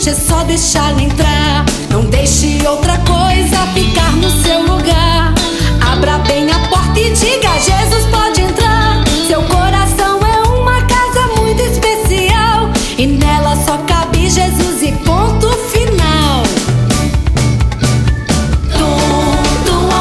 triste, é só deixá-lo entrar. Não deixe outra coisa ficar no seu lugar. Abra bem a porta e diga: Jesus pode entrar. Seu coração é uma casa muito especial e nela só cabe Jesus e ponto final.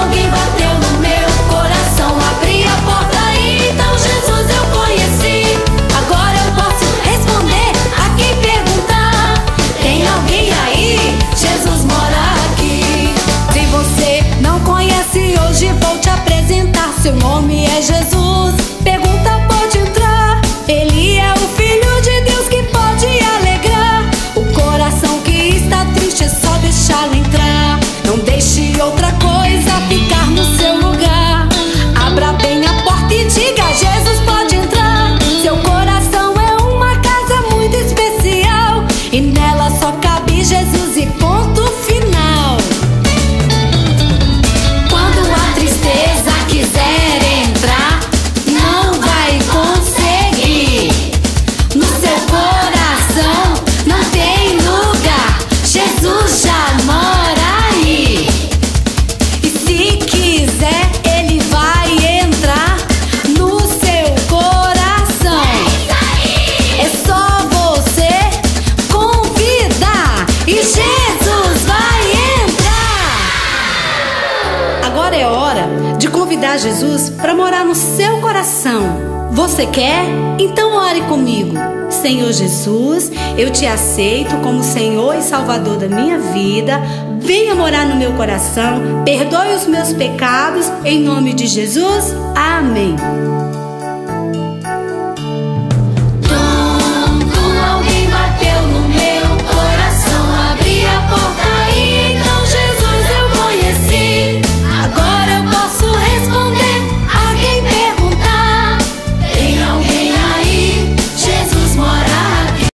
Alguém bateu no meu coração. Abri a porta e então Jesus eu conheci. Agora eu posso responder a quem perguntar: tem alguém aí? Jesus mora aqui. Se você não conhece, hoje vou te apresentar. Seu nome é Jesus, pergunta, pode entrar. Ele é o Filho de Deus que pode alegrar o coração que está triste, é só deixá-lo entrar. Não deixe outra coisa ficar no seu lugar. Abra bem a porta e diga: Jesus pode entrar. Seu coração é uma casa muito especial e nela só cabe Jesus e ponto final. Quando a tristeza quiser entrar, não vai conseguir. No seu coração não tem lugar, Jesus já mora aí. E se quiser, ele vai entrar no seu coração. É só você convidar e Jesus vai entrar. Agora é hora de convidar Jesus para morar no seu coração. Você quer? Então ore comigo. Senhor Jesus, eu te aceito como Senhor e Salvador da minha vida. Venha morar no meu coração, perdoe os meus pecados, em nome de Jesus, amém.